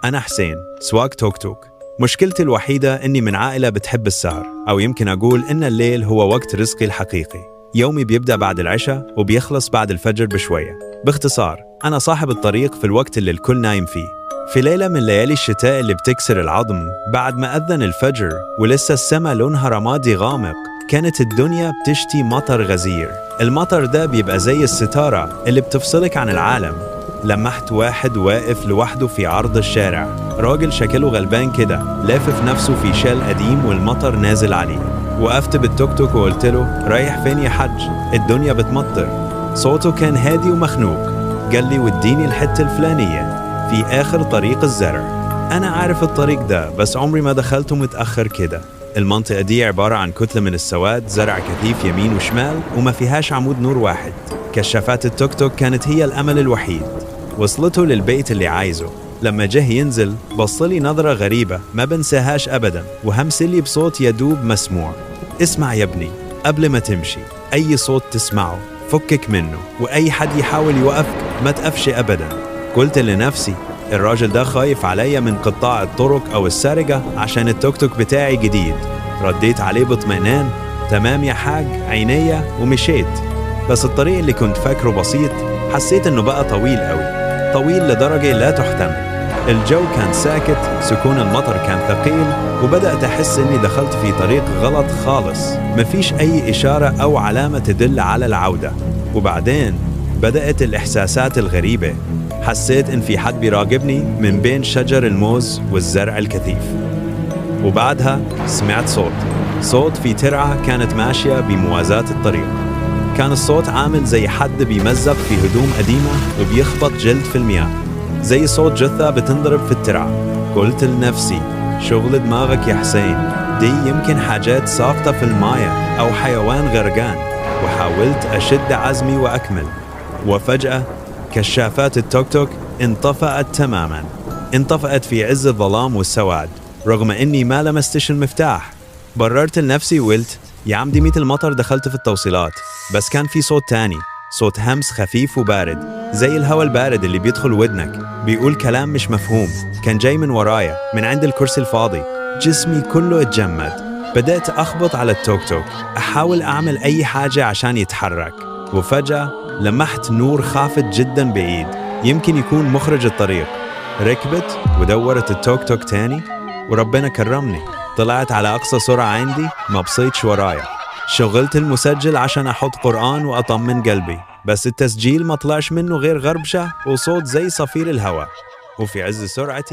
أنا حسين، سواق توك توك. مشكلتي الوحيدة إني من عائلة بتحب السهر، أو يمكن أقول إن الليل هو وقت رزقي الحقيقي. يومي بيبدأ بعد العشاء وبيخلص بعد الفجر بشوية. باختصار، أنا صاحب الطريق في الوقت اللي الكل نايم فيه. في ليلة من ليالي الشتاء اللي بتكسر العظم، بعد ما أذن الفجر ولسه السما لونها رمادي غامق، كانت الدنيا بتشتي مطر غزير. المطر ده بيبقى زي الستارة اللي بتفصلك عن العالم. لمحت واحد واقف لوحده في عرض الشارع، راجل شكله غلبان كده، لافف نفسه في شال قديم والمطر نازل عليه. وقفت بالتوك توك وقلت له: رايح فين يا حج؟ الدنيا بتمطر. صوته كان هادي ومخنوق. قال لي: وديني الحتة الفلانية في آخر طريق الزرع. أنا عارف الطريق ده، بس عمري ما دخلته متأخر كده. المنطقة دي عبارة عن كتلة من السواد، زرع كثيف يمين وشمال، وما فيهاش عمود نور واحد. كشافات التوك توك كانت هي الأمل الوحيد. وصلته للبيت اللي عايزه. لما جه ينزل بصلي نظرة غريبة ما بنساهاش أبدا، وهمسلي بصوت يدوب مسموع: اسمع يا ابني، قبل ما تمشي أي صوت تسمعه فكك منه، وأي حد يحاول يوقفك ما تقفش أبدا. قلت لنفسي: الراجل ده خايف عليا من قطاع الطرق أو السرقة عشان التوك توك بتاعي جديد. رديت عليه باطمئنان: تمام يا حاج، عينيا، ومشيت. بس الطريق اللي كنت فاكره بسيط حسيت إنه بقى طويل قوي، طويل لدرجة لا تحتمل. الجو كان ساكت، سكون المطر كان ثقيل، وبدأت أحس إني دخلت في طريق غلط خالص. مفيش أي إشارة أو علامة تدل على العودة. وبعدين بدأت الإحساسات الغريبة. حسيت إن في حد بيراقبني من بين شجر الموز والزرع الكثيف. وبعدها سمعت صوت في ترعة كانت ماشية بموازاة الطريق. كان الصوت عامل زي حد بيمزق في هدوم قديمة وبيخبط جلد في المياه، زي صوت جثة بتنضرب في الترعة. قلت لنفسي: شغل دماغك يا حسين، دي يمكن حاجات ساقطة في المايه أو حيوان غرقان. وحاولت أشد عزمي وأكمل. وفجأة كشافات التوك توك انطفأت تماما. انطفأت في عز الظلام والسواد، رغم إني ما لمستش المفتاح. بررت لنفسي وقلت: يا عم دي ميت المطر، دخلت في التوصيلات. بس كان في صوت تاني، صوت همس خفيف وبارد، زي الهواء البارد اللي بيدخل ودنك، بيقول كلام مش مفهوم. كان جاي من ورايا، من عند الكرسي الفاضي. جسمي كله اتجمد. بدأت أخبط على التوك توك، أحاول أعمل أي حاجة عشان يتحرك. وفجأة لمحت نور خافت جدا بعيد، يمكن يكون مخرج الطريق. ركبت ودورت التوك توك تاني، وربنا كرمني، طلعت على أقصى سرعة عندي، ما بصيتش ورايا. شغلت المسجل عشان أحط قرآن وأطمن قلبي، بس التسجيل ما طلعش منه غير غربشة وصوت زي صفير الهواء. وفي عز سرعتي